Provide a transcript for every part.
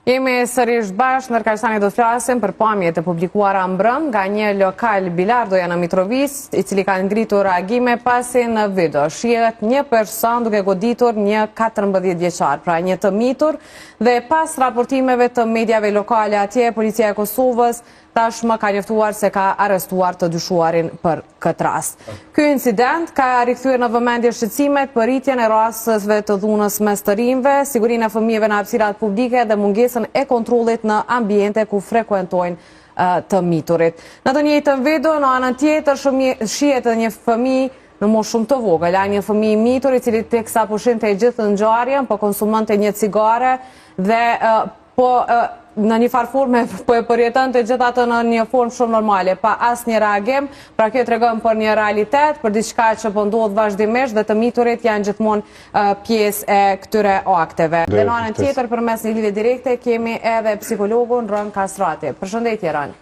Jemi sërish bashkë, ndërkaq do të flasim për pamjet e publikuara mbrëm nga një lokal bilardoja në Mitrovic, i cili ka ngritur reagime pasi në video shihet një person duke goditur një 14 vjeçar, pra një të mitur, dhe pas raportimeve të mediave lokale atje, policia e Kosovës tashmë ka njoftuar se ka arrestuar të dyshuarin për këtë rast. Ky incident ka rikthyer në vëmendje shqetësimet për rritjen e rasteve të dhunës mes të rinjve, sigurinë e fëmijëve në hapësirat publike dhe mungesën e kontrollit në ambiente ku frekuentojnë të miturit. Në të njëjtën video, në anën tjetër shihet një fëmijë në moshë shumë të vogël, një fëmijë mitur i cili teksa po shinte gjithë ngjarjen, po konsumante një cigare dhe në një farë forme po e përjetante gjithë atë në një formë shumë normale, pa asnjë reagim, pra kjo tregon për një realitet, për diçka që po ndodh vazhdimisht dhe të miturit janë gjithmonë pjesë e këtyre akteve. Dhe në anën tjetër, përmes një lidhje direkte, kemi edhe psikologun Rën Kastrati. Përshëndetje, Rën.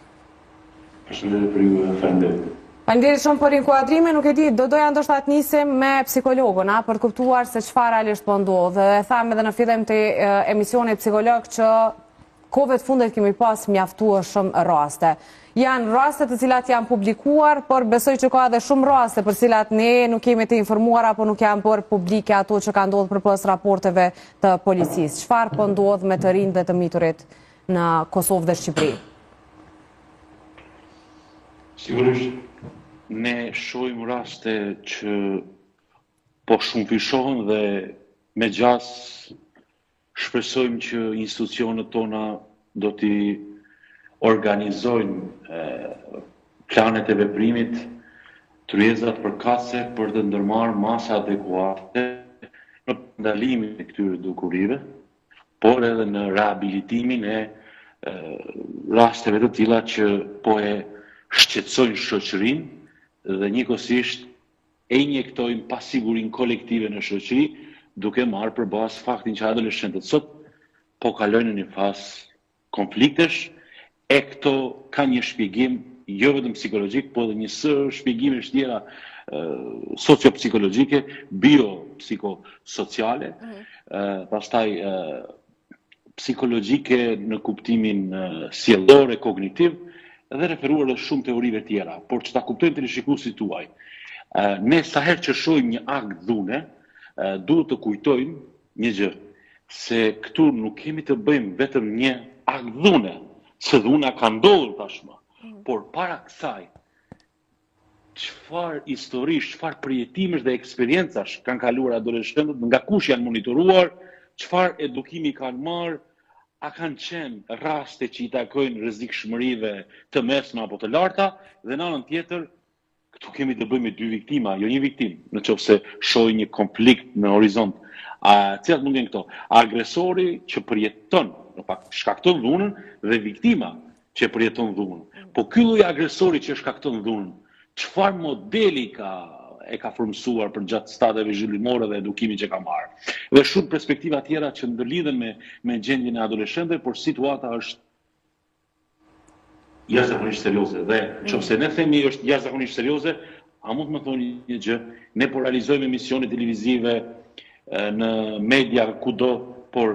Përshëndetje për ju, Faleminderit. Faleminderit shumë për inkuadrimin, nuk e di, doja ndoshta të nisim me psikologun, për kuptuar se çfarë realisht po ndodh. Dhe thamë edhe në fillim të emisionit psikolog që kohëve të fundit kemi pas mjaftueshëm raste. Janë raste të cilat janë publikuar, por besoj që ka edhe shumë raste për cilat ne nuk kemi të informuar apo nuk janë bërë publike ato që ka ndodhur përpas raporteve të policisë. Çfarë po ndodh me të rinjt dhe të miturit në Kosovë dhe Shqipëri? Sigurisht, ne shohim raste që po shumëfishohen dhe me gjas shpresojmë që institucionet tona do t'i organizojnë planet e veprimit, tryezat përkatëse për të ndërmarrë masa adekuate në ndalimin e këtyre dukurive, por edhe në rehabilitimin e rasteve të tilla që po e shqetësojnë shoqërinë dhe njëkohësisht e injektojnë pasigurinë kolektive në shoqëri, duke marrë për bazë faktin që adoleshentët sot po kalojnë në një fazë konfliktesh, e këto ka një shpjegim jo vetëm psikologjik, po edhe një shpjegimesh tjera sociopsikologjike, biopsikosociale, pastaj psikologjike në kuptimin sjellor e kognitiv dhe referuar edhe shumë teorive tjera, por që ta kuptojmë të rishikuesit tuaj. Ne sa herë që shohim një akt dhune, duhet të kujtojmë një gjë, se këtu nuk kemi të bëjmë vetëm një akt dhune, se dhuna ka ndodhur tashmë, por para kësaj, çfarë histori, çfarë përjetimesh dhe eksperiencash kanë kaluar adoleshentët, nga kush janë monitoruar, çfarë edukimi kanë marrë, a kanë qenë raste që i takojnë rrezikshmërive të mesme apo të larta, dhe në anën tjetër këtu kemi të bëjmë me dy viktima, jo një viktim, nëse shohim një konflikt në horizont. Cilat mund jenë këto? Agresori që përjeton, në fakt shkakton dhunën dhe viktima që përjeton dhunën. Po ky lloj agresori që shkakton dhunën, çfarë modeli e ka formsuar për gjatë stadeve zhvillimore dhe edukimit që ka marrë? Dhe shumë perspektiva tjera që ndërlidhen me gjendjen e adoleshentëve, por situata është jashtëzakonisht serioze. Dhe nëse ne themi është jashtëzakonisht serioze, a mund të më thoni një gjë? Ne po realizojmë emisione televizive në media kudo, por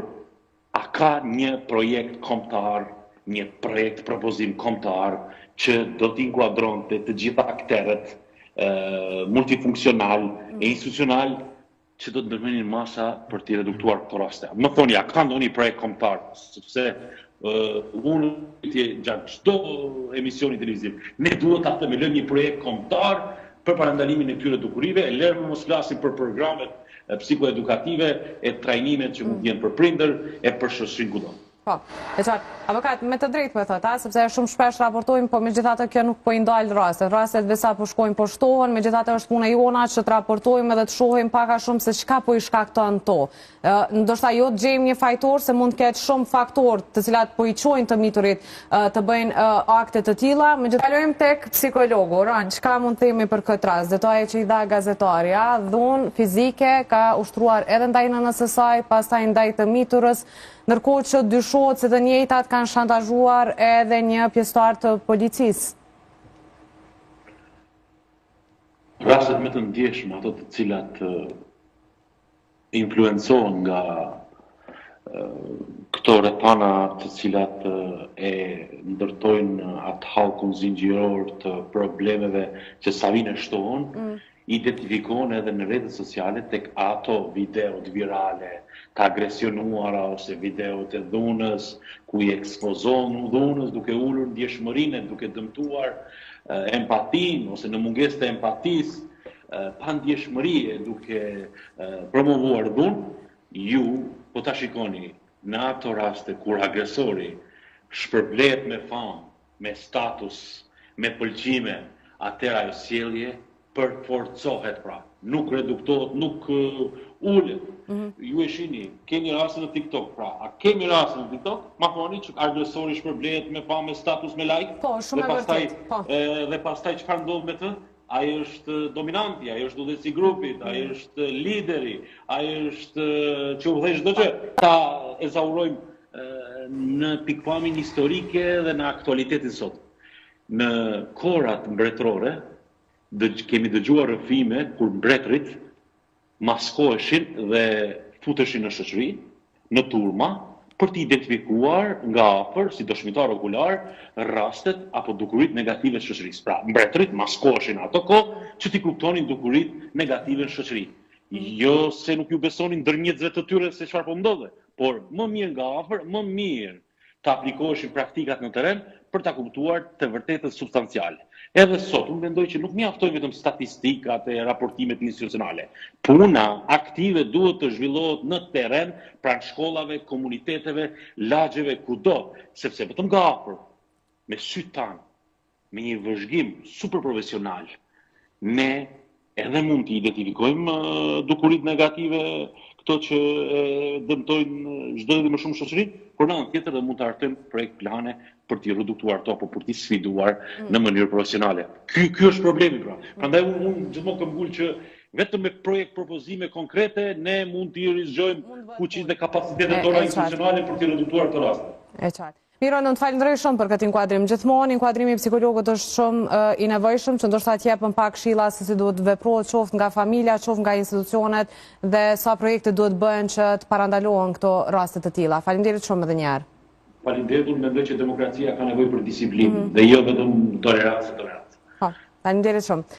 a ka një projekt kombëtar, një projekt propozim kombëtar që do të inkuadronte të gjitha akterët multifunksional e institucional që do të ndërmenin masa për t'i reduktuar këto raste. Më thoni, a ka ndonjë projekt kombëtar? Sepse unë gjatë çdo emisioni televiziv, ne duhet ta themelojmë një projekt kombëtar për parandalimin e këtyre dukurive, e lërë mos flasim për programet psikoedukative e trajnimet që mund jenë për prindër e për shoqërinë kudo. Po, e qartë, avokat, me të drejtë po thotë, sepse shumë shpesh raportojmë, po megjithatë kjo nuk po i ndal rastet. Rastet vesa po shkojnë po shtohen, megjithatë është puna jona që të raportojmë edhe të shohim pak a shumë se çka po i shkakton to. Ndoshta jo të gjejmë një fajtor, se mund të ketë shumë faktorë të cilat po i çojnë të miturit të bëjnë akte të tilla. Megjithatë kalojmë tek psikologu. Rën, çka mund të themi për këtë rast? Detaje që i dha gazetarja, dhunë fizike ka ushtruar edhe ndaj nënës së saj, pastaj ndaj të miturës, ndërkohë që dyshohet se të njëjtat kanë shantazhuar edhe një pjesëtar të policisë. Rastet më të ndjeshme, ato të cilat influencohen nga këto rrethana të cilat e ndërtojnë atë hallkun zinxhiror të problemeve që sa vjen shtohen, identifikohen edhe në rrjetet sociale tek ato videot virale të agresionuara ose videot e dhunës, ku i ekspozohen dhunës duke ulur ndjeshmërinë, duke dëmtuar empatinë ose në mungesë të empatisë, pa ndjeshmëri duke promovuar dhunë, ju po ta shikoni në ato raste kur agresori shpërblet me famë, me status, me pëlqime, atëra ajo sjellje përforcohet pra. Nuk reduktohet, nuk ulet. Ju e shihni, keni raste në TikTok pra. A kemi raste në TikTok? Ma thoni që agresori shpërblet me famë, me status, me like? Po, shumë e vërtet. Po. Dhe pastaj çfarë ndodh me të? Ai është dominanti, ai është udhëheqësi i grupit, ai është lideri, ai është që udhëheq çdo gjë. Ta ezaurojmë në pikpamjen historike dhe në aktualitetin sot. Në kohrat mbretërore, kemi dëgjuar rrëfime kur mbretërit maskoheshin dhe futeshin në shoqëri, në turma, për të identifikuar nga afër, si dëshmitar okular, rastet apo dukuritë negative të shoqërisë. Pra, mbretërit maskoheshin ato kohë që t'i kuptonin dukuritë negative në shoqëri. Jo se nuk ju besonin ndërmjetësve të tyre se çfarë po ndodhe, por më mirë nga afër, më mirë të aplikoheshin praktikat në terren për ta kuptuar të vërtetën substanciale. Edhe sot, unë mendoj që nuk mjaftojnë vetëm statistikat e raportimet institucionale. Puna aktive duhet të zhvillohet në terren, pranë shkollave, komuniteteve, lagjeve, kudo, sepse vetëm nga afër, me sytë tanë, me një vëzhgim super profesional, ne edhe mund të identifikojmë dukuritë negative, këto që dëmtojnë çdo ditë më shumë shoqërinë, por në anë tjetër dhe mund të artojmë projekt plane për t'i reduktuar to, apo për t'i sfiduar në mënyrë profesionale. Ky është problemi pra. Prandaj unë gjithmonë kam ngul që vetëm me projekt propozime konkrete ne mund t'i rizgjojmë fuqinë dhe kapacitetet tona institucionale për t'i reduktuar këtë rast. E qartë. Miro, në të falenderoj shumë për këtë inkuadrim. Gjithmonë inkuadrimi i psikologët është shumë i nevojshëm, që ndoshta t'jepën pak këshilla se si duhet veprohet qoftë nga familja, qoftë nga institucionet dhe sa projekte duhet bëhen që të parandalohen këto raste të tilla. Faleminderit shumë edhe një herë. Faleminderit, unë mendoj që demokracia ka nevojë për disiplinë dhe jo vetëm tolerancë. Faleminderit shumë.